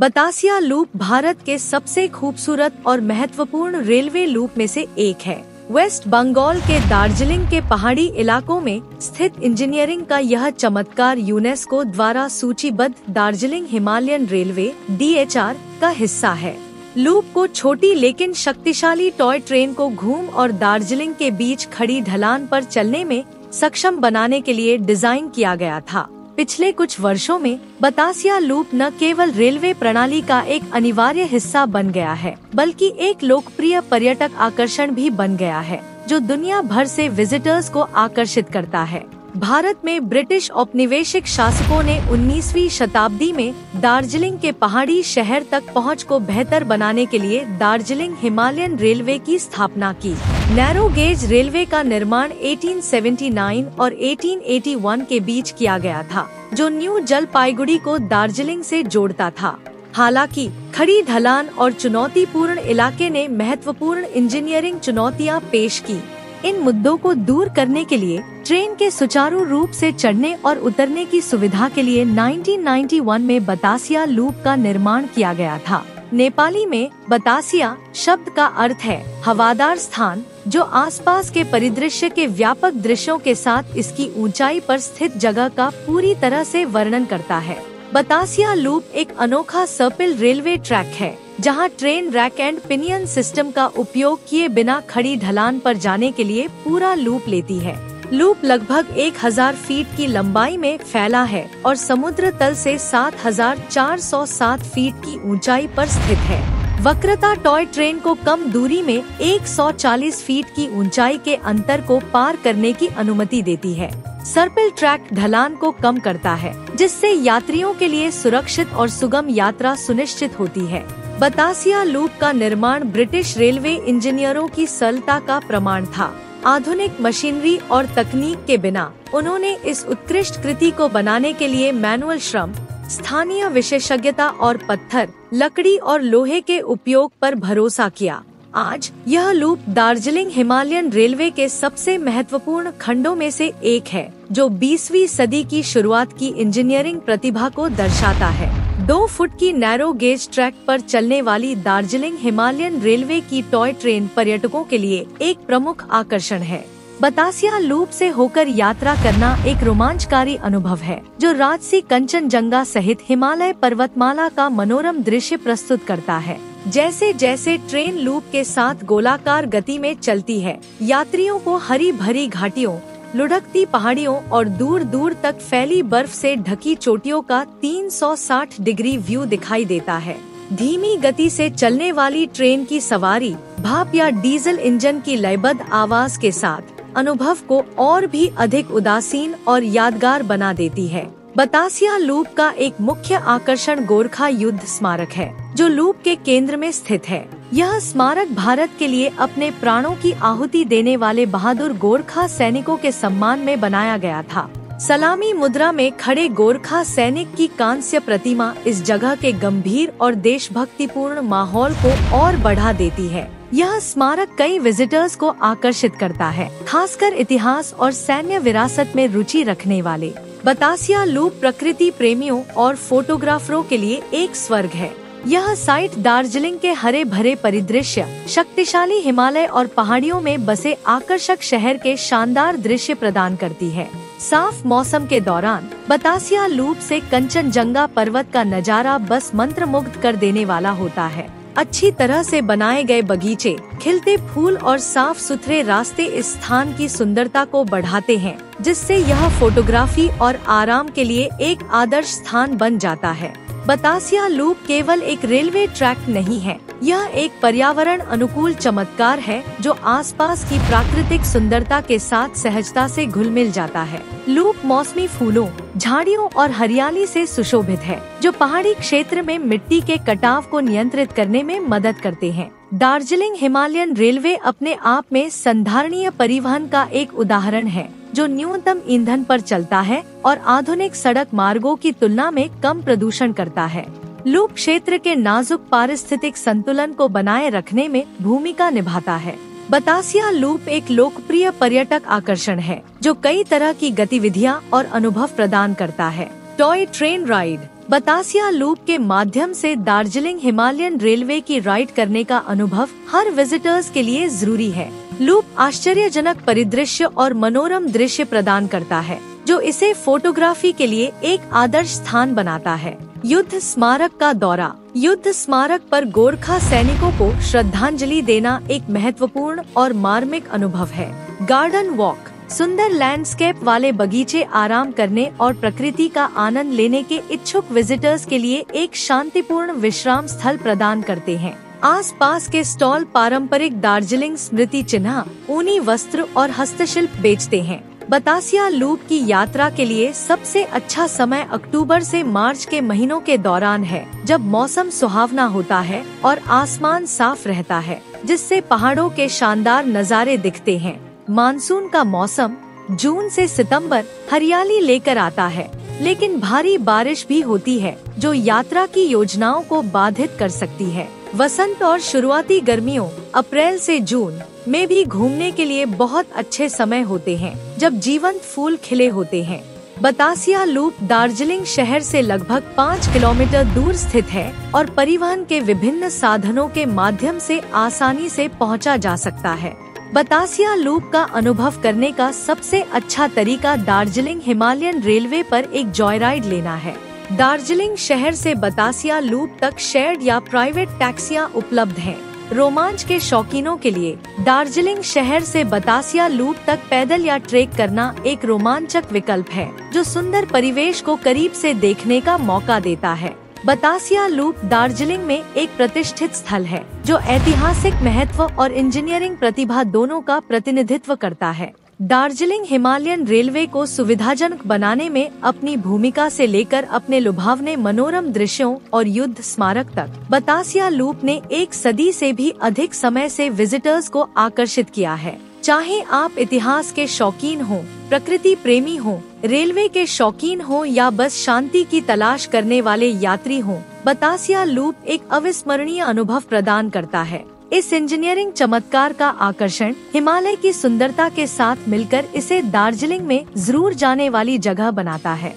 Batasia loop Bharat के सबसे खूबसूरत और महत्वपूर्ण रेलवे लूप में से एक है। वेस्ट बंगाल के दार्जिलिंग के पहाड़ी इलाकों में स्थित इंजीनियरिंग का यह चमत्कार यूनेस्को द्वारा सूचीबद्ध दार्जिलिंग हिमालयन रेलवे (DHR) का हिस्सा है। लूप को छोटी लेकिन शक्तिशाली टॉय ट्रेन को घूम और दार्जिलिंग के बीच खड़ी ढलान पर चलने में सक्षम बनाने के लिए डिजाइन किया गया था। पिछले कुछ वर्षों में बतासिया लूप न केवल रेलवे प्रणाली का एक अनिवार्य हिस्सा बन गया है, बल्कि एक लोकप्रिय पर्यटक आकर्षण भी बन गया है, जो दुनिया भर से विजिटर्स को आकर्षित करता है। भारत में ब्रिटिश औपनिवेशिक शासकों ने 19वीं शताब्दी में दार्जिलिंग के पहाड़ी शहर तक पहुंच को बेहतर बनाने के लिए दार्जिलिंग हिमालयन रेलवे की स्थापना की। नैरो गेज रेलवे का निर्माण 1879 और 1881 के बीच किया गया था, जो न्यू जलपाईगुड़ी को दार्जिलिंग से जोड़ता था। हालांकि खड़ी ढलान और चुनौतीपूर्ण इलाके ने महत्वपूर्ण इंजीनियरिंग चुनौतियां पेश की। इन मुद्दों को दूर करने के लिए ट्रेन के सुचारू रूप से चढ़ने और उतरने की सुविधा के लिए 1991 में बतासिया लूप का निर्माण किया गया था। नेपाली में बतासिया शब्द का अर्थ है हवादार स्थान, जो आसपास के परिदृश्य के व्यापक दृश्यों के साथ इसकी ऊंचाई पर स्थित जगह का पूरी तरह से वर्णन करता है। बतासिया लूप एक अनोखा सर्पिल रेलवे ट्रैक है, जहां train rack and pinion system का उपयोग किए बिना खड़ी ढलान पर जाने के लिए पूरा लूप लेती है। लूप लगभग 1000 फीट की लंबाई में फैला है और समुद्र तल से 7407 फीट की ऊंचाई पर स्थित है। वक्रता टॉय ट्रेन को कम दूरी में 140 फीट की ऊंचाई के अंतर को पार करने की अनुमति देती है। सर्पिल ट्रैक ढलान को कम करता है, जिससे यात्रियों के लिए सुरक्षित और सुगम यात्रा सुनिश्चित होती है। बतासिया लूप का निर्माण ब्रिटिश रेलवे इंजीनियरों की सरलता का प्रमाण था। आधुनिक मशीनरी और तकनीक के बिना उन्होंने इस उत्कृष्ट कृति को बनाने के लिए मैनुअल श्रम, स्थानीय विशेषज्ञता और पत्थर, लकड़ी और लोहे के उपयोग पर भरोसा किया। आज यह लूप दार्जिलिंग हिमालयन रेलवे के सबसे महत्वपूर्ण खंडों में से एक है, जो 20वीं सदी की शुरुआत की इंजीनियरिंग प्रतिभा को दर्शाता है। 2 फुट की नैरो गेज ट्रैक पर चलने वाली दार्जिलिंग हिमालयन रेलवे की टॉय ट्रेन पर्यटकों के लिए एक प्रमुख आकर्षण है। बतासिया लूप से होकर यात्रा करना एक रोमांचकारी अनुभव है, जो राजसी कंचनजंगा सहित हिमालय पर्वतमाला का मनोरम दृश्य प्रस्तुत करता है। जैसे जैसे ट्रेन लूप के साथ गोलाकार गति में चलती है, यात्रियों को हरी भरी घाटियों, लुढ़कती पहाड़ियों और दूर दूर तक फैली बर्फ से ढकी चोटियों का 360 डिग्री व्यू दिखाई देता है। धीमी गति से चलने वाली ट्रेन की सवारी भाप या डीजल इंजन की लयबद्ध आवाज के साथ अनुभव को और भी अधिक उदासीन और यादगार बना देती है। बतासिया लूप का एक मुख्य आकर्षण गोरखा युद्ध स्मारक है, जो लूप के केंद्र में स्थित है। यह स्मारक भारत के लिए अपने प्राणों की आहुति देने वाले बहादुर गोरखा सैनिकों के सम्मान में बनाया गया था। सलामी मुद्रा में खड़े गोरखा सैनिक की कांस्य प्रतिमा इस जगह के गंभीर और देशभक्तिपूर्ण माहौल को और बढ़ा देती है। यह स्मारक कई विजिटर्स को आकर्षित करता है, खासकर इतिहास और सैन्य विरासत में रुचि रखने वाले। बतासिया लूप प्रकृति प्रेमियों और फोटोग्राफरों के लिए एक स्वर्ग है। यह साइट दार्जिलिंग के हरे भरे परिदृश्य, शक्तिशाली हिमालय और पहाड़ियों में बसे आकर्षक शहर के शानदार दृश्य प्रदान करती है। साफ मौसम के दौरान बतासिया लूप से कंचनजंगा पर्वत का नजारा बस मंत्रमुग्ध कर देने वाला होता है। अच्छी तरह से बनाए गए बगीचे, खिलते फूल और साफ सुथरे रास्ते इस स्थान की सुंदरता को बढ़ाते हैं, जिससे यह फोटोग्राफी और आराम के लिए एक आदर्श स्थान बन जाता है। बतासिया लूप केवल एक रेलवे ट्रैक नहीं है, यह एक पर्यावरण अनुकूल चमत्कार है, जो आसपास की प्राकृतिक सुंदरता के साथ सहजता से घुल मिल जाता है। लूप मौसमी फूलों, झाड़ियों और हरियाली से सुशोभित है, जो पहाड़ी क्षेत्र में मिट्टी के कटाव को नियंत्रित करने में मदद करते हैं। दार्जिलिंग हिमालयन रेलवे अपने आप में संधारणीय परिवहन का एक उदाहरण है, जो न्यूनतम ईंधन पर चलता है और आधुनिक सड़क मार्गों की तुलना में कम प्रदूषण करता है। लूप क्षेत्र के नाजुक पारिस्थितिक संतुलन को बनाए रखने में भूमिका निभाता है। बतासिया लूप एक लोकप्रिय पर्यटक आकर्षण है, जो कई तरह की गतिविधियां और अनुभव प्रदान करता है। Toy train ride, Batasia loop के माध्यम से दार्जिलिंग हिमालयन रेलवे की राइड करने का अनुभव हर विजिटर्स के लिए जरूरी है। लूप आश्चर्यजनक परिदृश्य और मनोरम दृश्य प्रदान करता है, जो इसे फोटोग्राफी के लिए एक आदर्श स्थान बनाता है। युद्ध स्मारक का दौरा। युद्ध स्मारक पर गोरखा सैनिकों को श्रद्धांजलि देना एक महत्वपूर्ण और मार्मिक अनुभव है। Garden walk. सुंदर लैंडस्केप वाले बगीचे आराम करने और प्रकृति का आनंद लेने के इच्छुक विजिटर्स के लिए एक शांतिपूर्ण विश्राम स्थल प्रदान करते हैं। आसपास के स्टॉल पारंपरिक दार्जिलिंग स्मृति चिन्ह, ऊनी वस्त्र और हस्तशिल्प बेचते हैं। बतासिया लूप की यात्रा के लिए सबसे अच्छा समय अक्टूबर से मार्च के महीनों के दौरान है, जब मौसम सुहावना होता है और आसमान साफ रहता है, जिससे पहाड़ों के शानदार नज़ारे दिखते हैं। मानसून का मौसम जून से सितंबर हरियाली लेकर आता है, लेकिन भारी बारिश भी होती है, जो यात्रा की योजनाओं को बाधित कर सकती है। वसंत और शुरुआती गर्मियों अप्रैल से जून में भी घूमने के लिए बहुत अच्छे समय होते हैं, जब जीवंत फूल खिले होते हैं। बतासिया लूप दार्जिलिंग शहर से लगभग 5 किलोमीटर दूर स्थित है और परिवहन के विभिन्न साधनों के माध्यम से आसानी से पहुंचा जा सकता है। बतासिया लूप का अनुभव करने का सबसे अच्छा तरीका दार्जिलिंग हिमालयन रेलवे पर एक जॉयराइड लेना है। दार्जिलिंग शहर से बतासिया लूप तक शेयर्ड या प्राइवेट टैक्सियां उपलब्ध हैं। रोमांच के शौकीनों के लिए दार्जिलिंग शहर से बतासिया लूप तक पैदल या ट्रेक करना एक रोमांचक विकल्प है, जो सुंदर परिवेश को करीब से देखने का मौका देता है। बतासिया लूप दार्जिलिंग में एक प्रतिष्ठित स्थल है, जो ऐतिहासिक महत्व और इंजीनियरिंग प्रतिभा दोनों का प्रतिनिधित्व करता है। दार्जिलिंग हिमालयन रेलवे को सुविधाजनक बनाने में अपनी भूमिका से लेकर अपने लुभावने मनोरम दृश्यों और युद्ध स्मारक तक, बतासिया लूप ने एक सदी से भी अधिक समय से विजिटर्स को आकर्षित किया है। चाहे आप इतिहास के शौकीन हो, प्रकृति प्रेमी हो, रेलवे के शौकीन हो या बस शांति की तलाश करने वाले यात्री हो, बतासिया लूप एक अविस्मरणीय अनुभव प्रदान करता है। इस इंजीनियरिंग चमत्कार का आकर्षण हिमालय की सुंदरता के साथ मिलकर इसे दार्जिलिंग में जरूर जाने वाली जगह बनाता है।